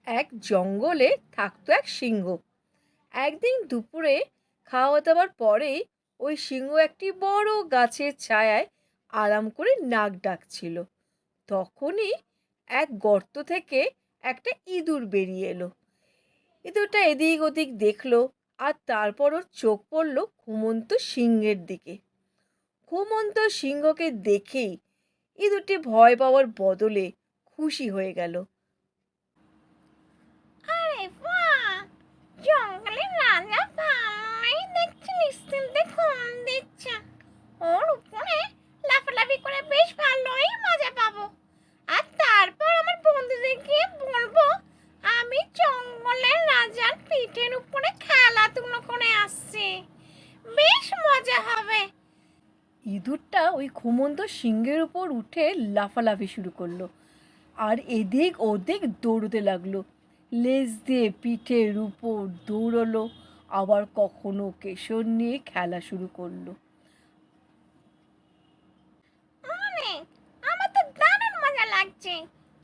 এক জঙ্গলে থাকতো এক সিংহ। একদিন দুপুরে খাওয়া দাওয়ার পরেই ওই সিংহ একটি বড় গাছের ছায়ায় আরাম করে নাক ডাকছিল। তখনই এক গর্ত থেকে একটা ইঁদুর বেরিয়ে এলো। ইঁদুরটা এদিক ওদিক দেখলো, আর তারপর ওর চোখ পড়ল ঘুমন্ত সিংহের দিকে। ঘুমন্ত সিংহকে দেখেই ইঁদুরটি ভয় পাওয়ার বদলে খুশি হয়ে গেল। আরে বাহ! জঙ্গলের রাজা ভালোই দেখছি নিশ্চিন্তে ঘুম দিচ্ছে। ওর উপরে লাফালাফি করে বেশ ভালোই মজা পাবো। আর তারপর আমার বন্ধুদেরকে বলবো আমি জঙ্গলের রাজার পিঠের উপরে খেলাধুলো করে আসছি। বেশ মজা হবে। ইঁদুরটা ওই ঘুমন্ত সিংহের উপর উঠে লাফালাফি শুরু করলো, আর এদিক ওদিক দৌড়তে লাগলো। লেজ দিয়ে পিঠের উপর দৌড়লো, আবার কখনো কেশর নিয়ে খেলা শুরু করলো। অনেক, আমার তো দারুণ মজা লাগছে।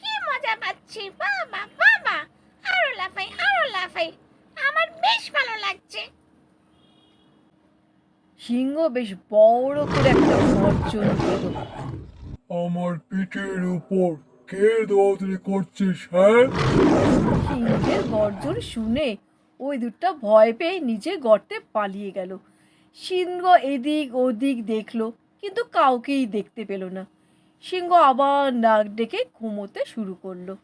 কি মজা পাচ্ছি, বাবা বাবা! আরো লাফাই আরো লাফাই, আমার বেশ ভালো লাগছে। সিংহ বেশ বড় করে একটা গর্জন দিল। আমার পিঠের উপর কে দৌড়াদৌড়ি করছিস, হ্যাঁ? সিংহের গর্জন শুনে ওই দুটা ভয় পেয়ে নিচে গর্তে পালিয়ে গেল। সিংহ এদিক ওদিক দেখলো, কিন্তু কাউকেই দেখতে পেল না। সিংহ আবার নাক ডেকে ঘুমোতে শুরু করলো।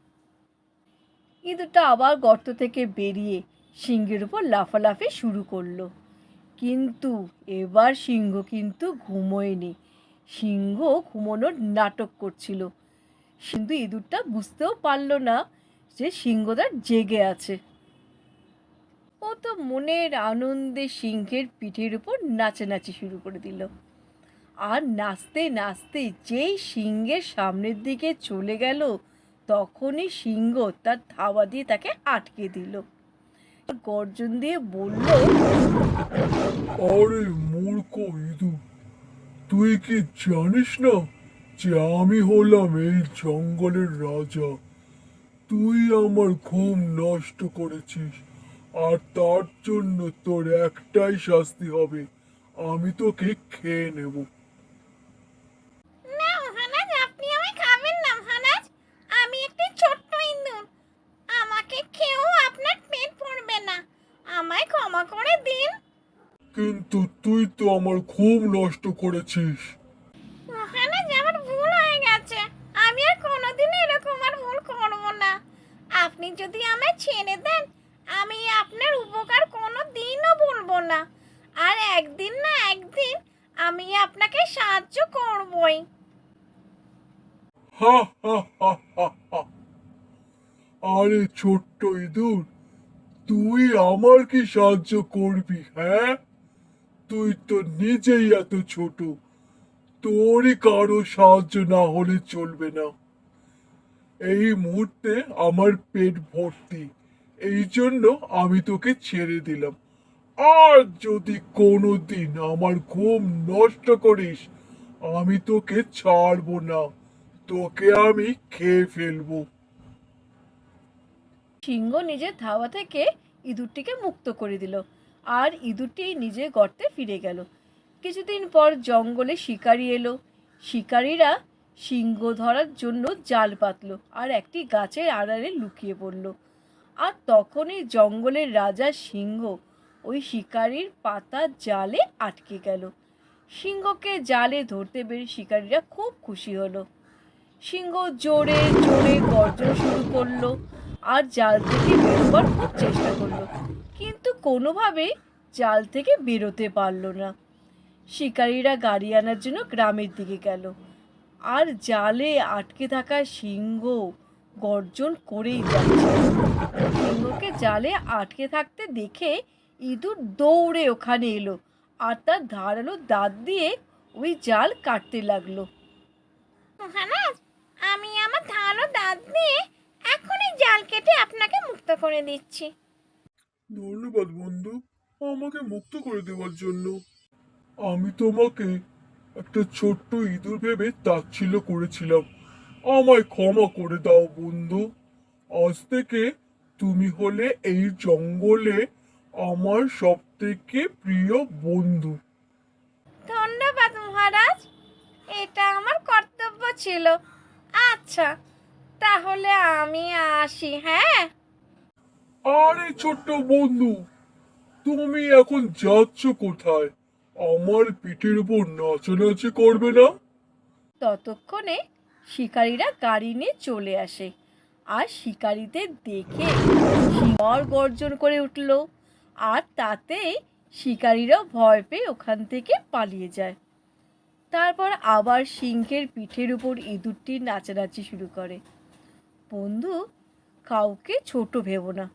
ইঁদুরটা আবার গর্ত থেকে বেরিয়ে সিংহের উপর লাফালাফি শুরু করলো। কিন্তু এবার সিংহ কিন্তু ঘুমোয়নি। সিংহ ঘুমোনোর নাটক করছিল। কিন্তু ইঁদুরটা বুঝতেও পারলো না যে সিংহটা জেগে আছে। ও তো মনের আনন্দে সিংহের পিঠের উপর নাচানাচি শুরু করে দিল। আর নাচতে নাচতে যেই সিংহের সামনের দিকে চলে গেল, তখনই সিংহ তার থাবা দিয়ে তাকে আটকে দিল। গর্জন দিয়ে বলল, আরে মূর্খ ইঁদুর, তুই কি জানিস না যে আমি হলাম এই জঙ্গলের রাজা? তুই আমার ঘুম নষ্ট করেছিস, আর তার জন্য তোর একটাই শাস্তি হবে, আমি তোকে খেয়ে নেব। না মহারাজ, আপনি আমায় খাবেন না মহারাজ। আমি একটি ছোট্ট ইঁদুর, আমাকে খেয়েও আপনার পেট ভরবে না। আমায় ক্ষমা করে দিন। কিন্তু তুই তো আমার ঘুম নষ্ট করেছিস। মহারাজ, আমার ভুল হয়ে গেছে। আমি আর কোনোদিন এরকম আর ভুল করব না। আপনি যদি আমায় ছেড়ে দেন, আমি আপনার উপকার কোনো দিনও ভুলবো না। আর একদিন না একদিন আমি আপনাকে সাহায্য করবই। হা হা হা হা হা। আরে ছোট্ট ইঁদুর, তুই আমার কি সাহায্য করবি, হ্যাঁ? তুই তো নিজেই এত ছোট, তোরই কারো সাহায্য না হলে চলবে না। এই মুহূর্তে আমার পেট ভর্তি, এই জন্য আমি তোকে ছেড়ে দিলাম। আর যদি কোনোদিন আমার ঘুম নষ্ট করিস, আমি তোকে ছাড়বো না, তোকে আমি খেয়ে ফেলবো। সিংহ নিজের থাবা থেকে ইঁদুরটিকে মুক্ত করে দিল, আর ইঁদুরটি নিজের গর্তে ফিরে গেল। কিছুদিন পর জঙ্গলে শিকারি এলো। শিকারীরা সিংহ ধরার জন্য জাল পাতলো আর একটি গাছের আড়ালে লুকিয়ে পড়ল। আর তখনই জঙ্গলের রাজা সিংহ ওই শিকারির পাতা জালে আটকে গেল। সিংহকে জালে ধরতে পেরে শিকারীরা খুব খুশি হলো। সিংহ জোরে জোরে গর্জন শুরু করলো, আর জাল থেকে বেরোবার খুব চেষ্টা করলো, কিন্তু কোনোভাবেই জাল থেকে বেরোতে পারলো না। শিকারীরা গাড়ি আনার জন্য গ্রামের দিকে গেল, আর জালে আটকে থাকা সিংহ গর্জন করেই যাচ্ছে। সিংহকে জালে আটকে থাকতে দেখে ইঁদুর দৌড়ে ওখানে এলো, আর তার ধারালো দাঁত দিয়ে ওই জাল কাটতে লাগলো। মহারাজ, আমি আমার ধারালো দাঁত দিয়ে এখনই জাল কেটে আপনাকে মুক্ত করে দিচ্ছি। ধন্যবাদ বন্ধু, আমাকে মুক্ত করে দেওয়ার জন্য। আমি তোমাকে একটা ছোট্ট ইঁদুর ভেবে তাচ্ছিল্য করেছিলাম। আমায় ক্ষমা করে দাও বন্ধু। আজ থেকে তুমি হলে এই জঙ্গলে আমার সব থেকে প্রিয় বন্ধু। ধন্যবাদ মহারাজ, এটা আমার কর্তব্য ছিল। আচ্ছা, তাহলে আমি আসি। হ্যাঁ, আরে ছোট্ট বন্ধু, তুমি এখন যাচ্ছ কোথায়? আমার পিঠের উপর নাচানাচি করবে না? ততক্ষণে শিকারীরা গাড়ি নিয়ে চলে আসে আর শিকারীদের দেখে সিংহ গর্জন করে উঠল। আর তাতে শিকারীরা ভয় পেয়ে ওখান থেকে পালিয়ে যায়। তারপর আবার সিংহের পিঠের উপর ইঁদুরটি নাচানাচি শুরু করে। বন্ধু, কাউকে ছোট ভেবো না,